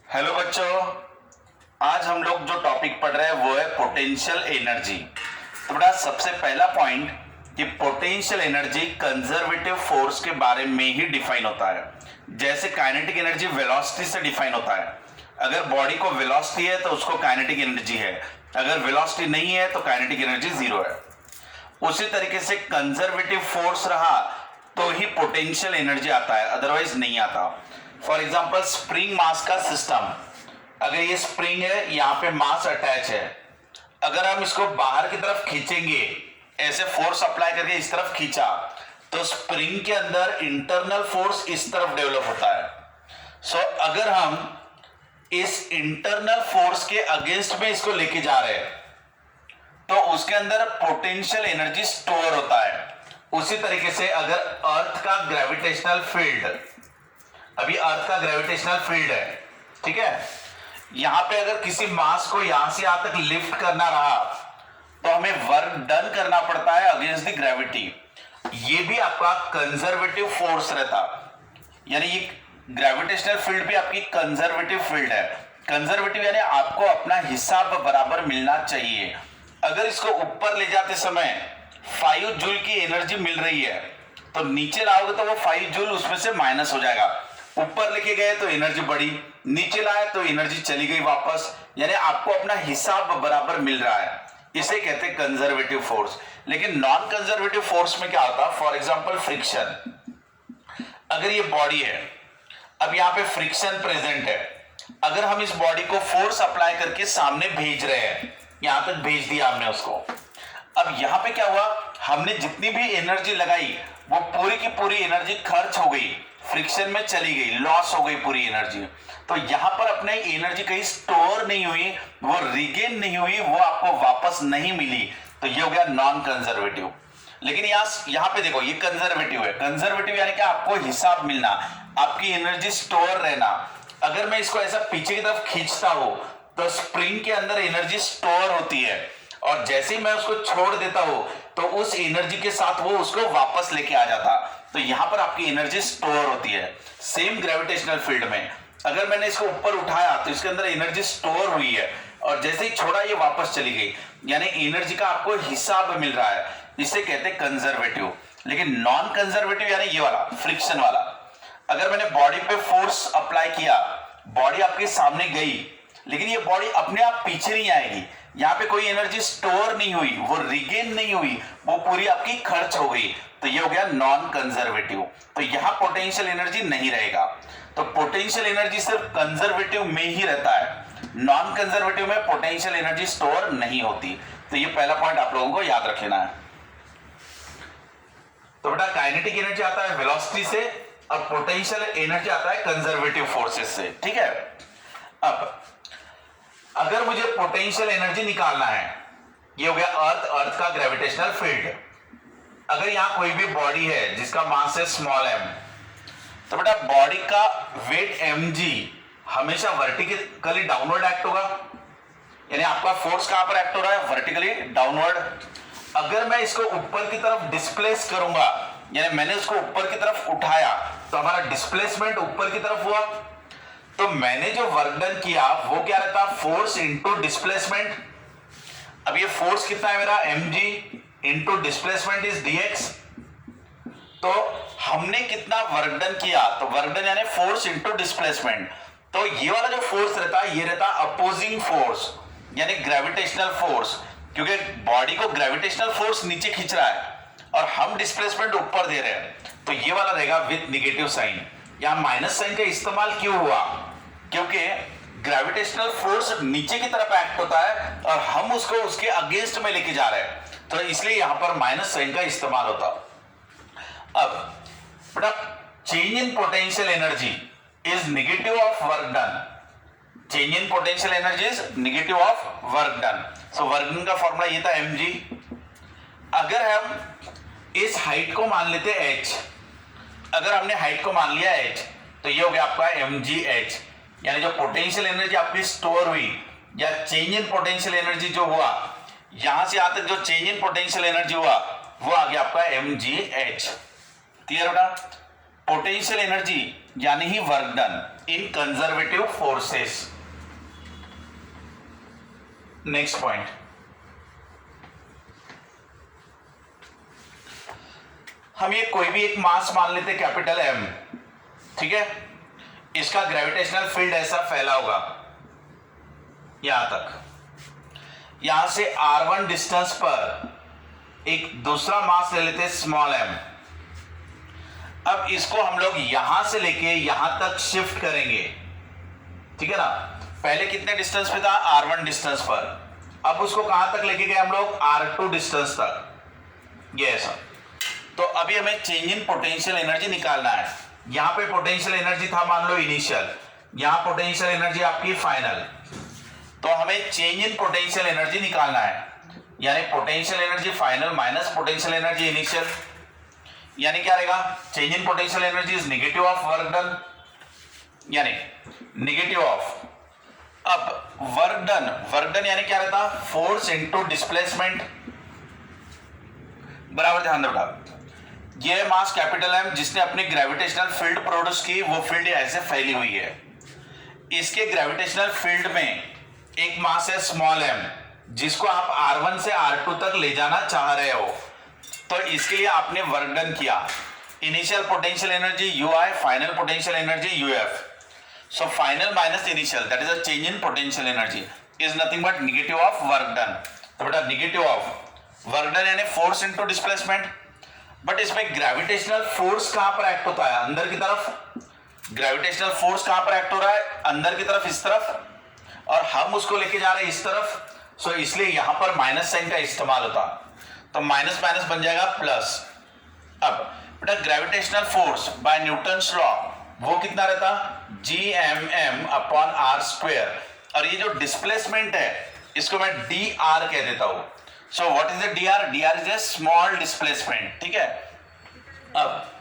Hello बच्चों, आज हम लोग जो टॉपिक पढ़ रहे हैं वो है पोटेंशियल एनर्जी। तो बेटा सबसे पहला पॉइंट कि पोटेंशियल एनर्जी कंजर्वेटिव फोर्स के बारे में ही डिफाइन होता है। जैसे काइनेटिक एनर्जी वेलोसिटी से डिफाइन होता है। अगर बॉडी को वेलोसिटी है तो उसको काइनेटिक एनर्जी है, अगर वेलोसिटी नहीं है तो काइनेटिक एनर्जी जीरो है। उसी तरीके से कंजर्वेटिव फोर्स रहा तो ही पोटेंशियल एनर्जी आता है, अदरवाइज नहीं आता। फॉर एग्जाम्पल स्प्रिंग मास का सिस्टम, अगर ये स्प्रिंग है, यहाँ पे मास अटैच है, अगर हम इसको बाहर की तरफ खींचेंगे, ऐसे फोर्स अप्लाई करके इस तरफ खींचा तो स्प्रिंग के अंदर इंटरनल फोर्स इस तरफ डेवलप होता है। सो अगर हम इस इंटरनल फोर्स के अगेंस्ट में इसको लेके जा रहे हैं तो उसके अंदर पोटेंशियल एनर्जी स्टोर होता है। उसी तरीके से अगर अर्थ का ग्रेविटेशनल फील्ड, अभी अर्थ का ग्रेविटेशनल फील्ड है, ठीक है, यहां पे अगर किसी मास को यहां से यहां तक लिफ्ट करना रहा तो हमें वर्क डन करना पड़ता है अगेंस्ट द ग्रेविटी। ये भी आपका कंजर्वेटिव फोर्स रहता, यानी ये ग्रेविटेशनल फील्ड भी आपकी कंजर्वेटिव फील्ड है। कंजर्वेटिव यानी आपको अपना हिसाब बराबर मिलना चाहिए। अगर इसको ऊपर ले जाते समय 5 जूल की एनर्जी मिल रही है तो नीचे लाओगे तो वो 5 जूल उसमें से माइनस हो जाएगा। ऊपर लेके गए तो एनर्जी बढ़ी, नीचे लाए तो एनर्जी चली गई वापस, यानी आपको अपना हिसाब बराबर मिल रहा है। इसे कहते हैं कंजर्वेटिव फोर्स। लेकिन नॉन कंजर्वेटिव फोर्स में क्या होता है? For example friction. अगर ये बॉडी है, अब यहाँ पे फ्रिक्शन प्रेजेंट है, अगर हम इस बॉडी को फोर्स अप्लाई करके सामने भेज रहे हैं, यहां तक भेज दिया हमने उसको, अब यहां पे क्या हुआ, हमने जितनी भी एनर्जी लगाई वो पूरी की पूरी एनर्जी खर्च हो गई, फ्रिक्शन में चली गई, लॉस हो गई पूरी एनर्जी। तो यहां पर अपने एनर्जी कहीं स्टोर नहीं हुई, वो रिगेन नहीं हुई, वो आपको वापस नहीं मिली, तो ये हो गया नॉन कंजर्वेटिव। लेकिन यहां पे देखो, ये कंजर्वेटिव है। कंजर्वेटिव यानी कि आपको हिसाब मिलना, आपकी एनर्जी स्टोर रहना। अगर मैं इसको ऐसा पीछे की तरफ खींचता हूं तो स्प्रिंग के अंदर एनर्जी स्टोर होती है, और जैसे ही मैं उसको छोड़ देता हूं तो उस एनर्जी के साथ वो उसको वापस लेके आ जाता। तो यहां पर आपकी एनर्जी स्टोर होती है। सेम ग्रेविटेशनल फील्ड में अगर मैंने इसको ऊपर उठाया तो इसके अंदर एनर्जी स्टोर हुई है, और जैसे ही छोड़ा ये वापस चली गई, यानी एनर्जी का आपको हिसाब मिल रहा है। इसे कहते हैं कंजर्वेटिव। लेकिन नॉन कंजर्वेटिव यानी ये वाला फ्रिक्शन वाला, अगर मैंने बॉडी पे फोर्स अप्लाई किया, बॉडी आपके सामने गई, लेकिन ये बॉडी अपने आप पीछे नहीं आएगी, यहाँ पे कोई एनर्जी स्टोर नहीं हुई, वो रिगेन नहीं हुई, वो पूरी आपकी खर्च हो गई, तो ये हो गया नॉन कंजर्वेटिव। तो यहाँ पोटेंशियल एनर्जी नहीं रहेगा। तो पोटेंशियल एनर्जी सिर्फ कंजर्वेटिव में ही रहता है, नॉन कंजर्वेटिव में पोटेंशियल एनर्जी स्टोर नहीं होती। तो ये पहला पॉइंट आप लोगों को याद रखना है। तो बेटा काइनेटिक एनर्जी आता है वेलोसिटी से, और पोटेंशियल एनर्जी आता है कंजर्वेटिव फोर्सेस से, ठीक है। अब अगर मुझे पोटेंशियल एनर्जी निकालना है, ये हो गया अर्थ का ग्रेविटेशनल फील्ड। अगर यहां कोई भी बॉडी है जिसका मास है स्मॉल m, तो बेटा बॉडी का वेट mg हमेशा वर्टिकली डाउनवर्ड एक्ट होगा, यानी आपका फोर्स कहां पर एक्ट हो रहा है? Vertically downward. अगर मैं इसको ऊपर की तरफ डिस्प्लेस करूंगा, यानी मैंने उसको ऊपर की तरफ उठाया, तो हमारा डिस्प्लेसमेंट ऊपर की तरफ हुआ, तो मैंने जो वर्क डन किया वो क्या रहता? Force into displacement. अब ये फोर्स कितना है मेरा? mg into displacement is dx। तो हमने कितना वर्क डन किया? तो वर्क डन यानी फोर्स इंटू डिस्प्लेसमेंट। तो ये वाला जो फोर्स रहता है, ये रहता अपोजिंग फोर्स, यानी ग्रेविटेशनल फोर्स, क्योंकि बॉडी को ग्रेविटेशनल फोर्स नीचे खींच रहा है और हम डिस्प्लेसमेंट ऊपर दे रहे हैं, तो ये वाला रहेगा विद नेगेटिव साइन। यहां माइनस साइन का इस्तेमाल क्यों हुआ? क्योंकि ग्रेविटेशनल फोर्स नीचे की तरफ एक्ट होता है और हम उसको उसके अगेंस्ट में लेके जा रहे हैं, तो इसलिए यहां पर माइनस साइन का इस्तेमाल होता। अब बेटा change in potential energy is negative of work done. Change in potential energy is negative of work done. So work done का फॉर्मूला ये था mg। अगर हम इस हाइट को मान लेते h, अगर हमने हाइट को मान लिया h, तो ये हो गया आपका mgh, यानी जो पोटेंशियल एनर्जी आपकी स्टोर हुई या चेंज इन पोटेंशियल एनर्जी जो हुआ, यहां से यहां तक जो चेंज इन पोटेंशियल एनर्जी हुआ वो आ गया आपका mgh। क्लियर बेटा? पोटेंशियल एनर्जी यानी ही work done in conservative forces. Next point, हम ये कोई भी एक मास मान लेते कैपिटल एम, ठीक है, इसका ग्रेविटेशनल फील्ड ऐसा फैला होगा यहां तक, यहां से r1 डिस्टेंस पर एक दूसरा मास ले लेते स्मॉल m। अब इसको हम लोग यहां से लेके यहां तक शिफ्ट करेंगे, ठीक है ना। पहले कितने डिस्टेंस पे था, r1 डिस्टेंस पर, अब उसको कहां तक लेके गए हम लोग, r2 डिस्टेंस तक, ये ऐसा। तो अभी हमें चेंज इन पोटेंशियल एनर्जी निकालना है। यहां पे पोटेंशियल एनर्जी था मान लो इनिशियल, यहां पोटेंशियल एनर्जी आपकी फाइनल, तो हमें चेंज इन पोटेंशियल एनर्जी निकालना है, यानी potential energy final minus potential energy initial, यानी क्या रहेगा, change in potential energy is negative of work done, यानी नेगेटिव ऑफ, अब वर्क डन यानी क्या रहता, फोर्स इनटू डिस्प्लेसमेंट, बराबर ध्यान दो बेटा। ये मास कैपिटल एम जिसने अपनी ग्रेविटेशनल फील्ड प्रोड्यूस की, वो फील्ड ऐसे फैली हुई है। इसके ग्रेविटेशनल फील्ड में एक मास है स्मॉल एम, जिसको आप r1 से r2 तक ले जाना चाह रहे हो, तो इसके लिए आपने वर्क डन किया। Initial potential energy ui, final potential energy uf, so final minus initial that is a change in potential energy is nothing but negative of work done. तो बेटा नेगेटिव ऑफ वर्क डन यानी force into displacement, but इसमें gravitational force कहां पर act होता है, अंदर की तरफ। ग्रेविटेशनल फोर्स कहां पर एक्ट हो रहा है, अंदर की तरफ, इस तरफ, और हम उसको लेके जा रहे हैं इस तरफ, सो इसलिए यहां पर माइनस साइन का इस्तेमाल होता, तो माइनस माइनस बन जाएगा प्लस। अब बेटा gravitational force by Newton's law वो कितना रहता, Gmm अपॉन r स्क्वायर, और ये जो डिस्प्लेसमेंट है इसको मैं dr कह देता हूं। So what is the dr, dr is a small displacement, ठीक है। अब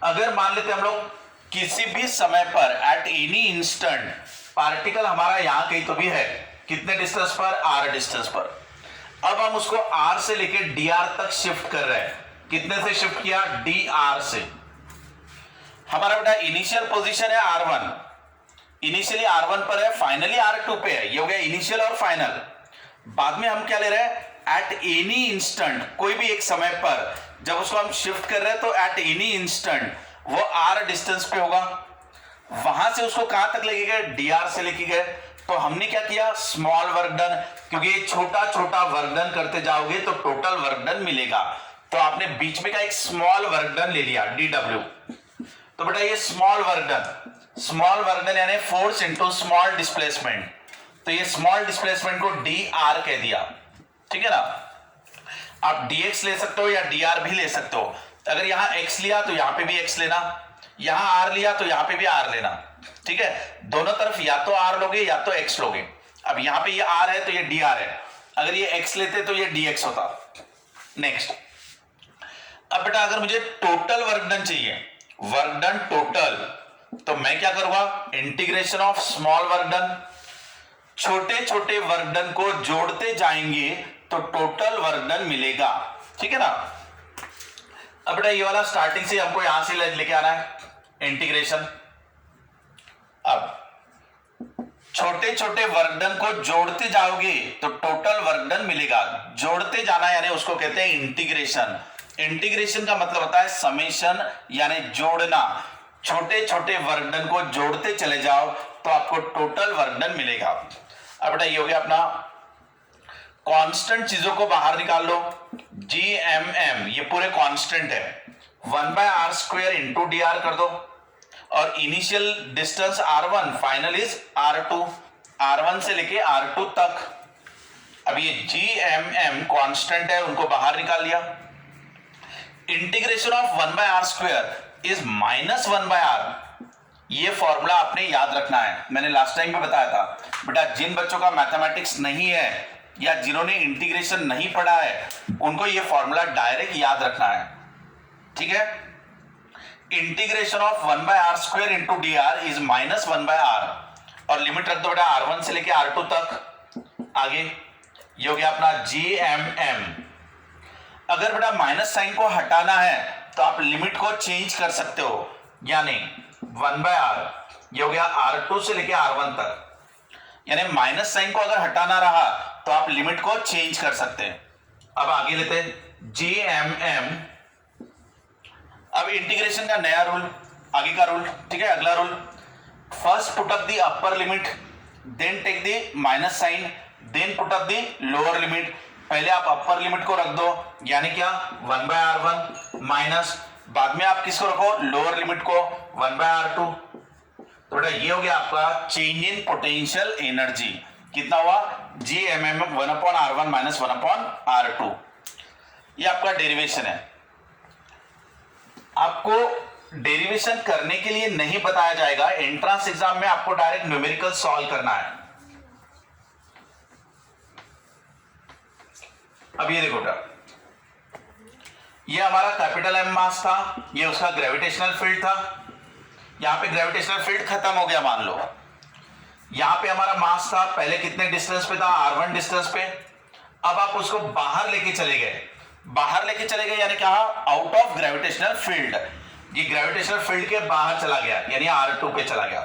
अगर मान लेते हम लोग किसी भी समय पर एट एनी इंस्टेंट पार्टिकल हमारा यहां कहीं तो भी है, कितने डिस्टेंस पर, r डिस्टेंस पर, अब हम उसको r से लेके dr तक शिफ्ट कर रहे हैं। कितने से शिफ्ट किया, dr से। हमारा बेटा इनिशियल पोजीशन है r1, इनिशियली r1 पर है, फाइनली r2 पे है, ये हो गया इनिशियल और फाइनल। बाद में हम क्या ले रहे हैं, एट एनी इंस्टेंट, कोई भी एक समय पर जब उसको हम शिफ्ट कर रहे हैं तो एट एनी इंस्टेंट वो r डिस्टेंस पे होगा, वहां से उसको कहां तक लेके गए, dr से लेके गए। तो हमने क्या किया, स्मॉल वर्क डन, क्योंकि छोटा छोटा वर्क डन करते जाओगे तो टोटल वर्क डन मिलेगा, तो आपने बीच में का एक स्मॉल वर्क डन ले लिया dw। तो बेटा ये स्मॉल वर्क डन यानी फोर्स इनटू स्मॉल डिस्प्लेसमेंट, तो ये स्मॉल डिस्प्लेसमेंट को dr कह दिया, ठीक है ना। आप dx ले सकते हो या dr भी ले सकते हो। अगर यहां x लिया तो यहां पे भी x लेना, यहां r लिया तो यहां पे भी r लेना, ठीक है। दोनों तरफ या तो r लोगे या तो x लोगे। अब यहां पे ये r है तो ये dr है, अगर ये x लेते तो ये dx होता। नेक्स्ट, अब बेटा अगर मुझे टोटल वर्क डन चाहिए, वर्क डन टोटल, तो मैं क्या करूंगा, integration of small work done, छोटे छोटे वर्क डन को जोड़ते जाएंगे तो टोटल वर्क डन मिलेगा, ठीक है ना। अब बेटा ये वाला स्टार्टिंग से हमको यहां से लेके आना है इंटीग्रेशन। अब छोटे छोटे वर्क डन को जोड़ते जाओगे तो टोटल वर्क डन मिलेगा। जोड़ते जाना यानी उसको कहते हैं इंटीग्रेशन। इंटीग्रेशन का मतलब होता है समेशन यानी जोड़ना। छोटे छोटे वर्क डन को जोड़ते चले जाओ तो आपको टोटल वर्क डन मिलेगा। अब बेटा ये हो गया अपना कांस्टेंट, चीजों को बाहर निकाल लो। Gmm ये पूरे कांस्टेंट है, 1/r स्क्वायर इंटू dr कर दो, और initial distance r1, final is r2, r1 से लेके r2 तक। अब ये Gmm कांस्टेंट है, उनको बाहर निकाल लिया। Integration of 1/r square is -1/r, ये फॉर्मूला आपने याद रखना है, मैंने लास्ट टाइम भी बताया था। बेटा जिन बच्चों का मैथमेटिक्स नहीं है या जिन्होंने इंटीग्रेशन नहीं पढ़ा है उनको ये फॉर्मूला डायरेक्ट याद रखना है, ठीक है। Integration of 1/r square into dr is -1/r, और लिमिट रख दो बेटा r1 से लेके r2 तक। आगे ये हो गया अपना Gmm। अगर बेटा माइनस साइन को हटाना है तो आप लिमिट को चेंज कर सकते हो, यानी 1/r ये हो गया R2 से लेके R1 तक, यानी माइनस साइन को अगर हटाना रहा तो आप लिमिट को चेंज कर सकते हैं। अब आगे लेते हैं GMM। अब इंटीग्रेशन का नया रूल, आगे का रूल, ठीक है। अगला rule, first put up the upper limit, then take the minus sign, then put up the lower limit. पहले आप अपर लिमिट को रख दो, यानी क्या 1/R1 माइनस, बाद में आप किसको रखो, लोअर लिमिट को 1/R2। तो बेटा ये हो गया आपका चेंज इन पोटेंशियल एनर्जी, कितना हुआ GMM 1/R1 माइनस 1/R2। ये आपका डेरिवेशन है। आपको डेरिवेशन करने के लिए नहीं बताया जाएगा, एंट्रेंस एग्जाम में आपको डायरेक्ट न्यूमेरिकल सॉल्व करना है। अब ये देखो बेटा, ये हमारा कैपिटल M मास था, ये उसका ग्रेविटेशनल फील्ड था। यहां पे ग्रेविटेशनल फील्ड खत्म हो गया मान लो। यहां पे हमारा मास था, पहले कितने डिस्टेंस पे था, R1 डिस्टेंस पे। अब आप उसको बाहर लेके चले गए, बाहर लेके चले गए यानी क्या, आउट ऑफ ग्रेविटेशनल फील्ड। ये ग्रेविटेशनल फील्ड के बाहर चला गया, यानी R2 पे चला गया।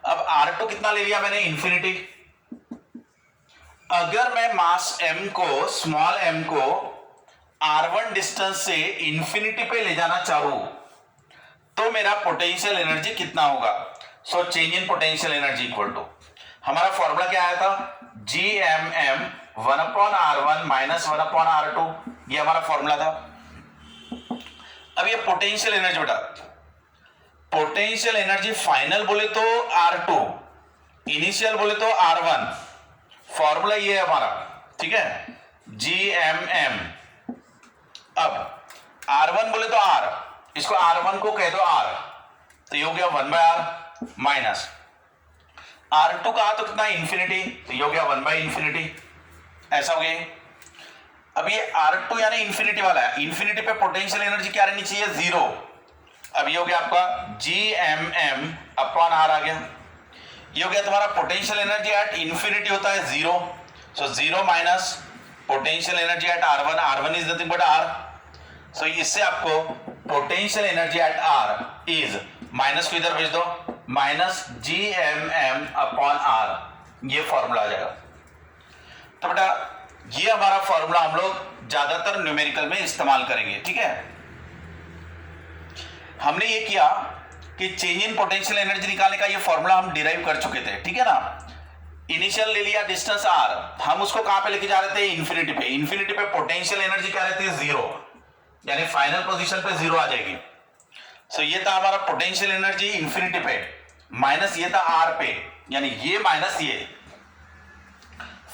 अब R2 कितना ले लिया मैंने, इन्फिनिटी। अगर मैं मास M को, स्मॉल m को R1 डिस्टेंस से इंफिनिटी पे ले जाना चाहूं तो मेरा पोटेंशियल एनर्जी कितना होगा। So change in potential energy equal to, हमारा फॉर्मूला क्या आया था, GMM 1/R1 माइनस 1/R2, ये हमारा फॉर्मूला था। अब ये पोटेंशियल एनर्जी बेटा, पोटेंशियल एनर्जी फाइनल बोले तो R2, इनिशियल बोले तो R1। फॉर्मूला ये है हमारा, ठीक है, GMM। अब R1 बोले तो R, इसको R1 को कह दो R, तो ये हो गया 1/R माइनस R2 कहा तो कितना, इन्फिनिटी, तो ये हो गया 1/इन्फिनिटी, ऐसा हो गया। अब ये R2 यानी इन्फिनिटी वाला है, इन्फिनिटी पे पोटेंशियल एनर्जी क्या रहनी चाहिए, 0। अब ये हो गया आपका GMM अपॉन R आ गया। ये हो गया तुम्हारा पोटेंशियल एनर्जी एट इन्फिनिटी होता है 0, सो 0 minus potential energy at R1, R1 is nothing but R। सो इससे आपको potential energy at R is, minus को इधर भेज दो, माइनस GMM अपॉन R, ये फॉर्मूला आ जाएगा। तो बेटा ये हमारा फॉर्मूला हम लोग ज्यादातर न्यूमेरिकल में इस्तेमाल करेंगे, ठीक है। हमने ये किया कि चेंज इन पोटेंशियल एनर्जी निकालने का ये फॉर्मूला हम डिराइव कर चुके थे, ठीक है ना। इनिशियल ले लिया डिस्टेंस R, हम उसको कहां पे लेके जा रहे थे, इन्फिनिटी पे। इन्फिनिटी पे पोटेंशियल एनर्जी क्या रहती है, 0, यानी फाइनल पोजीशन पे 0 आ जाएगी। सो ये था हमारा पोटेंशियल एनर्जी इन्फिनिटी पे, माइनस ये था R पे, यानी ये माइनस ये।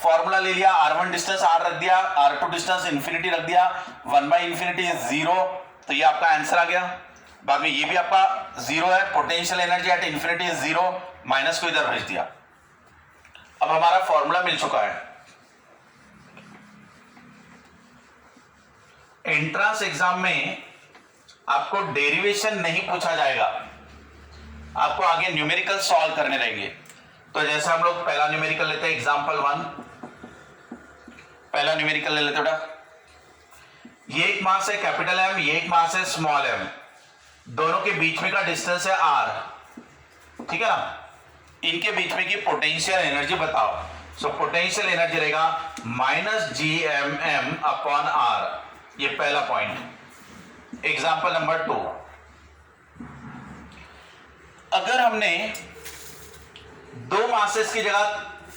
फॉर्मूला ले लिया, R1 डिस्टेंस R रख दिया, R2 डिस्टेंस इन्फिनिटी रख दिया, 1/इन्फिनिटी 0, तो ये आपका आंसर आ गया। बाद में ये भी आपका 0 है, potential energy at infinity 0, minus को इधर भेज दिया। अब हमारा फॉर्मूला मिल चुका है। एंट्रेंस एग्जाम में आपको डेरिवेशन नहीं पूछा जाएगा, आपको आगे न्यूमेरिकल सॉल्व करने रहेंगे। तो जैसे हम लोग पहला न्यूमेरिकल लेते हैं, एग्जांपल 1, पहला न्यूमेरिकल ले लेते बेटा। ये एक मास है कैपिटल M, ये एक मास है स्मॉल m, दोनों के बीच में का डिस्टेंस है R, ठीक है ना। इनके बीच में की पोटेंशियल एनर्जी बताओ। सो पोटेंशियल एनर्जी रहेगा माइनस GMM अपॉन R, ये पहला पॉइंट। एग्जांपल नंबर 2, अगर हमने 2 मासेस की जगह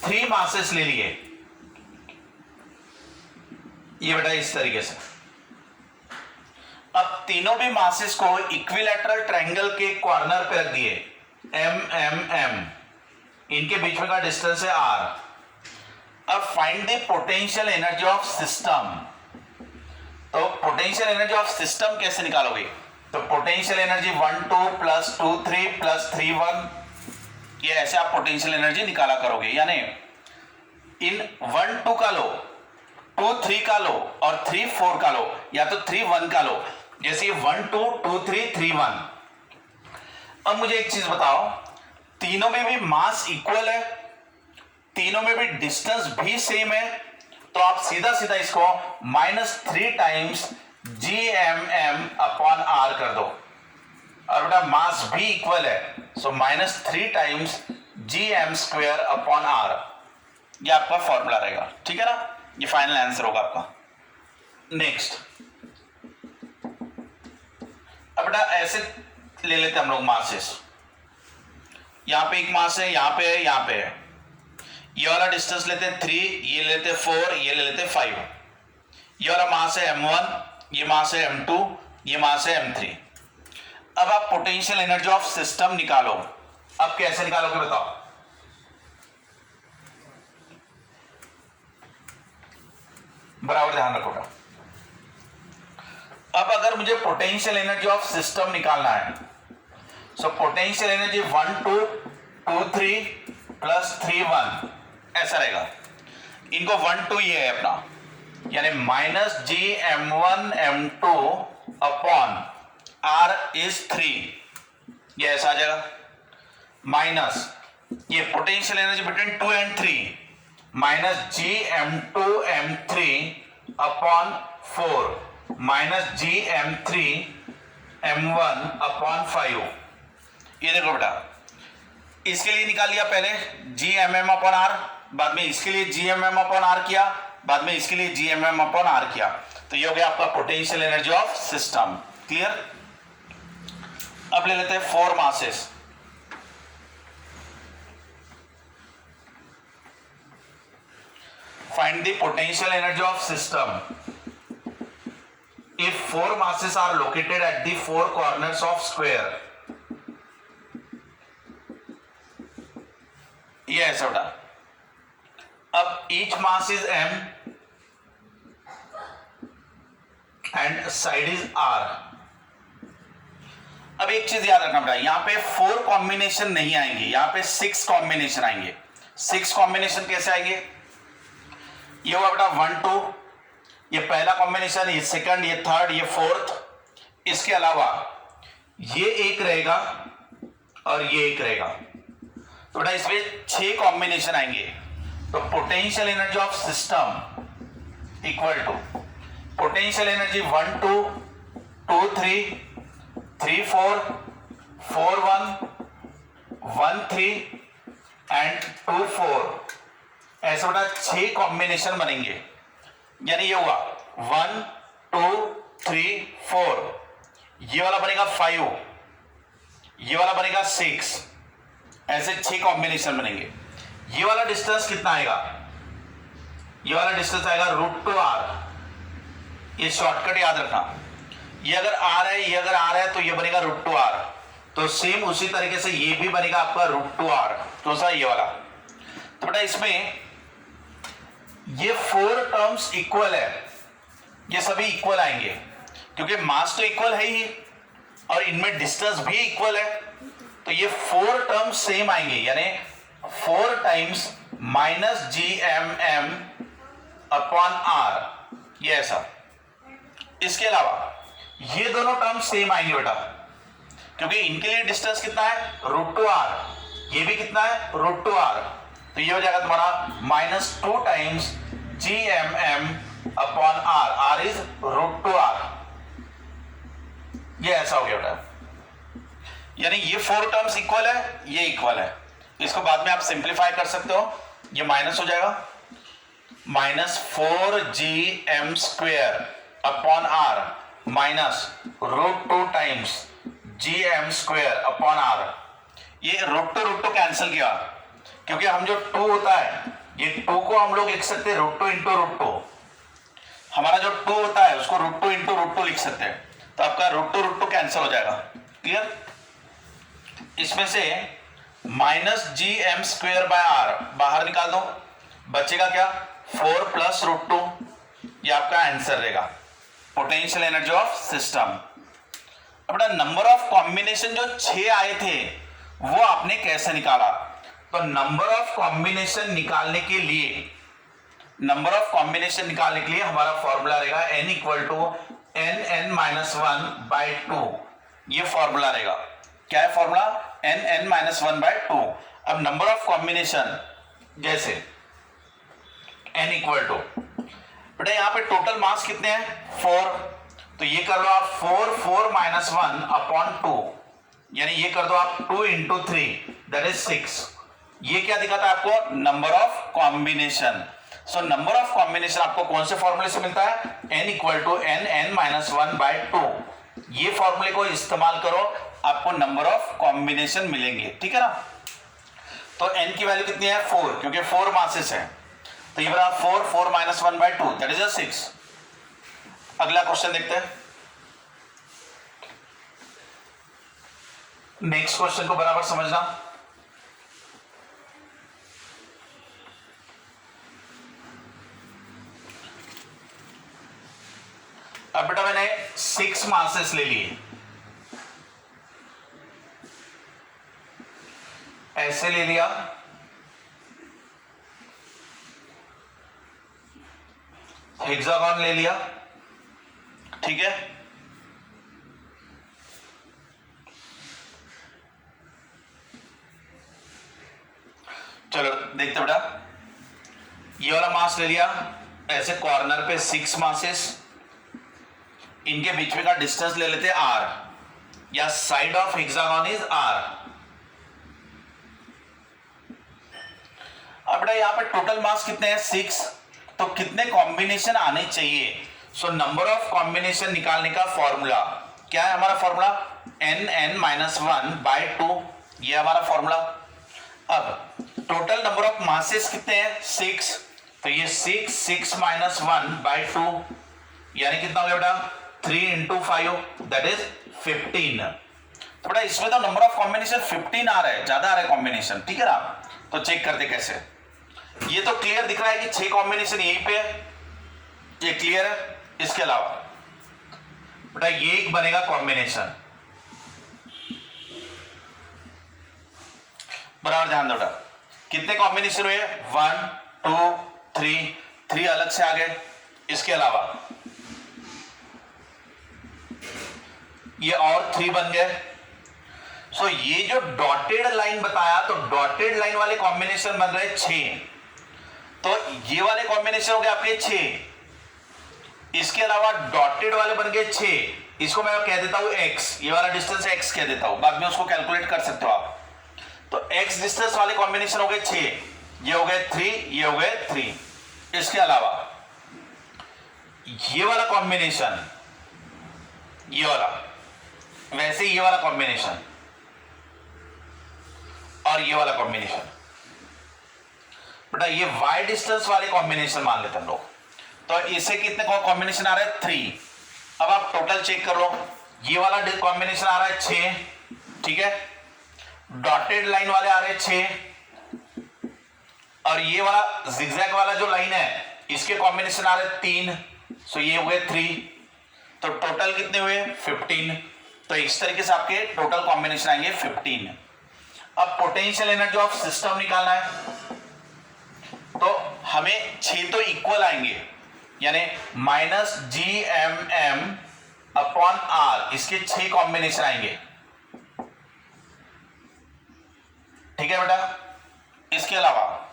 3 मासेस ले लिए, ये बेटा इस तरीके से, अब तीनों भी मासेस को इक्विलैटरल ट्रायंगल के कॉर्नर पे रख दिए, M, इनके बीच में का डिस्टेंस है R। अब find the potential energy of system. तो पोटेंशियल एनर्जी ऑफ सिस्टम कैसे निकालोगे, तो पोटेंशियल एनर्जी 1 2 प्लस 2 3 प्लस 3 1, ये ऐसे आप पोटेंशियल एनर्जी निकाला करोगे। यानी इन 1 2 का लो, 2 3 का लो और 3 4 का लो, या तो 3 1 का लो, जैसे 1 2 2 3 3 1। अब मुझे एक चीज बताओ, तीनों में भी मास इक्वल है, तीनों में भी डिस्टेंस भी सेम है, तो आप सीधा सीधा इसको -3 टाइम्स GMM अपॉन R कर दो। और बेटा मास भी इक्वल है, सो -3 टाइम्स gm² अपॉन r, ये आपका फॉर्मूला रहेगा, ठीक है ना, ये फाइनल आंसर होगा आपका। नेक्स्ट, अब बेटा ऐसे ले लेते हम लोग मासेस, यहां पे एक मास है, यहां पे है, यहां पे है, ये वाला डिस्टेंस लेते हैं 3, ये लेते 4, ये ले लेते 5, ये वाला मास है m1, ये मास है m2, ये मास है m3। अब आप पोटेंशियल एनर्जी ऑफ सिस्टम निकालो। अब कैसे निकालोगे बताओ? बराबर ध्यान रखो। अब अगर मुझे पोटेंशियल एनर्जी ऑफ सिस्टम निकालना है, सो पोटेंशियल एनर्जी 1 2 2 3 प्लस 3 1 ऐसा रहेगा। इनको 1 2 ये है अपना, यानी -gm1m2 अपॉन r इज 3, ये ऐसा आ जाएगा, माइनस ये potential energy between 2 and 3 -gm2m3 upon 4 -gm3m1 upon 5। ये देखो बेटा, इसके लिए निकाल लिया पहले gmm अपॉन r, बाद में इसके लिए gmm अपॉन r किया, बाद में इसके लिए gmm अपॉन r किया, तो ये हो गया आपका potential energy of system. Clear? अब ले लेते हैं 4 masses. Find the potential energy of system if 4 masses are located at the 4 corners of square। ये ऐसा बेटा, अब each mass is m and side is r। अब एक चीज याद रखना बेटा, यहां पे 4 कॉम्बिनेशन नहीं आएंगे, यहां पे 6 कॉम्बिनेशन आएंगे। 6 कॉम्बिनेशन कैसे आएंगे? ये हुआ बेटा 1 2, ये पहला कॉम्बिनेशन, ये सेकंड, ये थर्ड, ये फोर्थ। इसके अलावा ये एक रहेगा और ये एक रहेगा, तो बेटा इसमें 6 कॉम्बिनेशन आएंगे। तो potential energy of system equal to potential energy 1 2 2 3 3 4 4 1 1 3 and 2 4, ऐसा बेटा 6 कॉम्बिनेशन बनेंगे। यानी ये हुआ 1 2 3 4, ये वाला बनेगा 5, ये वाला बनेगा 6, ऐसे 6 कॉम्बिनेशन बनेंगे। ये वाला डिस्टेंस कितना आएगा? ये वाला डिस्टेंस आएगा √2r। ये शॉर्टकट याद रखना, ये अगर r है, ये अगर r है तो ये बनेगा √2r, तो सेम उसी तरीके से ये भी बनेगा आपका √2r, तो सा ये वाला। तो बेटा इसमें ये 4 टर्म्स इक्वल है, ये सभी इक्वल आएंगे क्योंकि मास तो इक्वल है ही और इनमें डिस्टेंस भी इक्वल है, तो ये 4 टर्म्स सेम आएंगे, यानी 4 टाइम्स -gmm अपॉन r, ये ऐसा। इसके अलावा ये दोनों टर्म्स सेम आएंगे बेटा, क्योंकि इनके लिए डिस्टेंस कितना है? √2r, ये भी कितना है? √2r, तो ये हो जाएगा तुम्हारा -2 times gmm upon r, r is √2r, ये ऐसा हो गया बेटा। यानी ये 4 टर्म्स इक्वल है, ये इक्वल है। इसको बाद में आप सिंप्लीफाई कर सकते हो, ये माइनस हो जाएगा, -4gm² upon r minus √2 times gm² upon r। ये √2 कैंसिल किया, क्योंकि हम जो 2 होता है, ये 2 को हम लोग लिख सकते हैं √2 इंटू √2, हमारा जो 2 होता है उसको √2 इंटू √2 लिख सकते हैं, तो आपका √2 कैंसिल हो जाएगा। क्लियर? इसमें से -gm² बाय r बाहर निकाल दो, बचेगा क्या? 4 प्लस √2, ये आपका आंसर रहेगा पोटेंशियल एनर्जी ऑफ सिस्टम। अब नंबर ऑफ कॉम्बिनेशन जो 6 आए थे वो आपने कैसे निकाला? तो नंबर ऑफ कॉम्बिनेशन निकालने के लिए हमारा फॉर्मूला रहेगा n इक्वल टू n(n-1/2), ये फॉर्मूला रहेगा। क्या है फॉर्मूला? n(n-1/2). अब नंबर ऑफ कॉम्बिनेशन जैसे n इक्वल टू, बेटा यहां पे टोटल मास कितने हैं? 4, तो ये कर लो आप 4 4 - 1 अपॉन 2, यानी ये कर दो आप 2 इंटू 3 दैट इज 6। ये क्या दिखाता है आपको? Number of combination. So number of combination आपको कौन से फॉर्मूले से मिलता है? n equal to n-1/2। ये फॉर्मूले को इस्तेमाल करो, आपको नंबर ऑफ कॉम्बिनेशन मिलेंगे, ठीक है ना। तो n की वैल्यू कितनी है? 4, क्योंकि 4 मासेस है, तो ये बराबर 4 -1/2 दैट इज 6। अगला क्वेश्चन देखते हैं। नेक्स्ट क्वेश्चन को बराबर समझना। अब बेटा मैंने 6 मासेस ले लिए, ऐसे ले लिया, हेक्सागन ले लिया, ठीक है। चलो देखते बेटा, ये वाला मास ले लिया, ऐसे कॉर्नर पे 6 मासेस, इनके बीच में का डिस्टेंस ले लेते हैं r, या side of hexagon is r। अब बेटा यहां पे टोटल मास कितने हैं? 6, तो कितने कॉम्बिनेशन आने चाहिए? सो नंबर ऑफ कॉम्बिनेशन निकालने का फॉर्मूला क्या है? हमारा फॉर्मूला n-1/2, ये हमारा फॉर्मूला। अब टोटल नंबर ऑफ मासेस कितने हैं? 6, तो ये 6 -1/2 यानी कितना हो गया बेटा? 3 इंटू 5 दैट इज 15। तो बेटा इसमें तो नंबर ऑफ कॉम्बिनेशन 15 आ रहा है, ज्यादा आ रहा है कॉम्बिनेशन, ठीक है ना। तो चेक करते कैसे। ये तो क्लियर दिख रहा है कि 6 कॉम्बिनेशन यहीं पे है, ये क्लियर है। इसके अलावा बेटा ये एक बनेगा कॉम्बिनेशन, बराबर ध्यान दो बेटा। कितने कॉम्बिनेशन हुए? 1 2 3 अलग से आ गए। इसके अलावा ये और 3 बन गए। सो ये जो डॉटेड लाइन बताया, तो डॉटेड लाइन वाले कॉम्बिनेशन बन रहे 6, तो ये वाले कॉम्बिनेशन हो गए आपके 6। इसके अलावा डॉटेड वाले बन गए 6, इसको मैं कह देता हूं x, ये वाला डिस्टेंस x कह देता हूं, बाद में उसको कैलकुलेट कर सकते हो आप। तो x डिस्टेंस वाले कॉम्बिनेशन हो गए 6, ये हो गए 3, ये हो गए 3। इसके अलावा ये वाला कॉम्बिनेशन, ये वाला, वैसे ये वाला कॉम्बिनेशन और ये वाला कॉम्बिनेशन, बेटा ये y डिस्टेंस वाले कॉम्बिनेशन मान लेते हम लोग। तो इससे कितने कॉम्बिनेशन आ रहे हैं? 3। अब आप टोटल चेक कर लो, ये वाला कॉम्बिनेशन आ रहा है 6, ठीक है। डॉटेड लाइन वाले आ रहे हैं 6, और ये वाला जिगजैग वाला जो लाइन है इसके कॉम्बिनेशन आ रहे हैं 3, सो ये हो गए 3। तो टोटल कितने हुए? 15। तो इस तरीके से आपके टोटल कॉम्बिनेशन आएंगे 15। अब पोटेंशियल एनर्जी ऑफ सिस्टम निकालना है, तो हमें 6 तो इक्वल आएंगे, यानी -GMM/r, इसके 6 कॉम्बिनेशन आएंगे, ठीक है बेटा। इसके अलावा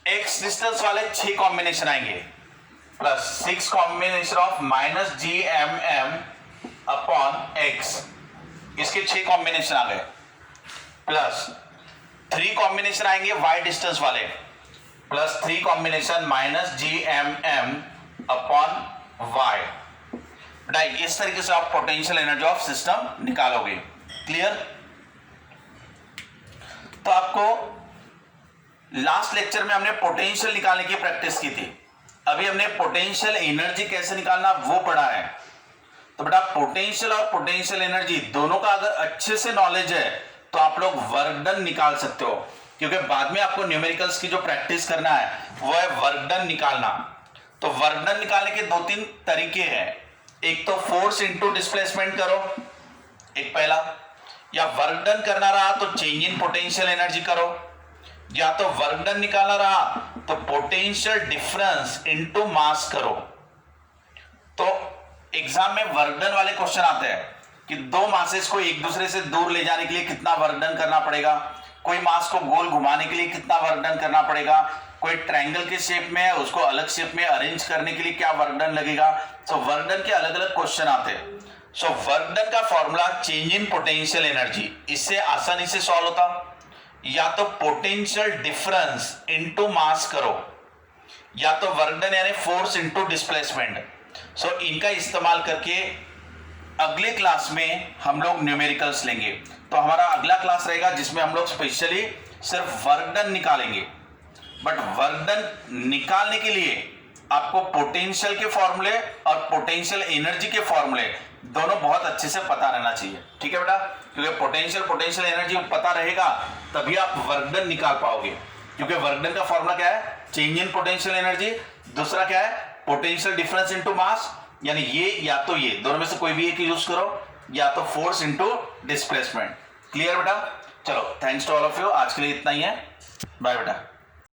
x डिस्टेंस वाले 6 कॉम्बिनेशन आएंगे, प्लस 6 कॉम्बिनेशन ऑफ -GMM/x, इसके 6 कॉम्बिनेशन आ गए, प्लस 3 कॉम्बिनेशन आएंगे y डिस्टेंस वाले, प्लस 3 कॉम्बिनेशन -GMM/y। बेटा इस तरीके से आप पोटेंशियल एनर्जी ऑफ सिस्टम निकालोगे। क्लियर? तो आपको लास्ट लेक्चर में हमने पोटेंशियल निकालने की प्रैक्टिस की थी, अभी हमने पोटेंशियल एनर्जी कैसे निकालना वो पढ़ा है। तो बेटा पोटेंशियल और पोटेंशियल एनर्जी दोनों का अगर अच्छे से नॉलेज है तो आप लोग वर्क डन निकाल सकते हो, क्योंकि बाद में आपको न्यूमेरिकल्स की जो प्रैक्टिस करना है वो है वर्क डन निकालना। तो वर्क डन निकालने के 2-3 तरीके हैं, एक तो फोर्स इनटू डिस्प्लेसमेंट करो, एक पहला, या वर्क डन करना रहा तो चेंज इन पोटेंशियल एनर्जी करो, या तो वर्क डन निकालना रहा तो पोटेंशियल डिफरेंस इनटू मास करो। तो एग्जाम में वर्क डन वाले क्वेश्चन आते हैं कि 2 मासेस को एक दूसरे से दूर ले जाने के लिए कितना वर्क डन करना पड़ेगा, कोई मास को गोल घुमाने के लिए कितना वर्क डन करना पड़ेगा, कोई ट्रायंगल के शेप में है उसको अलग शेप में अरेंज करने के लिए क्या वर्क डन लगेगा। तो वर्क डन के अलग अलग क्वेश्चन आते हैं। सो वर्क डन का formula change in potential energy, इससे आसानी से सॉल्व होता। या तो पोटेंशियल डिफरेंस इनटू मास करो, या तो वर्क डन यानी फोर्स इनटू डिस्प्लेसमेंट। सो इनका इस्तेमाल करके अगले क्लास में हम लोग न्यूमेरिकल्स लेंगे। तो हमारा अगला क्लास रहेगा जिसमें हम लोग स्पेशली सिर्फ वर्क डन निकालेंगे। बट वर्क डन निकालने के लिए आपको पोटेंशियल के फॉर्मूले और पोटेंशियल एनर्जी के फॉर्मूले दोनों बहुत अच्छे से पता रहना चाहिए, ठीक है बेटा। क्योंकि पोटेंशियल एनर्जी पता रहेगा तभी आप वर्क डन निकाल पाओगे। क्योंकि वर्क डन का फॉर्मूला क्या है, चेंज इन पोटेंशियल एनर्जी, दूसरा क्या है, पोटेंशियल डिफरेंस इनटू मास, यानी ये या तो ये दोनों में से कोई भी एक यूज करो, या तो फोर्स इनटू डिस्प्लेसमेंट। क्लियर बेटा? चलो, thanks to all of you. आज के लिए इतना ही है, बाय बेटा।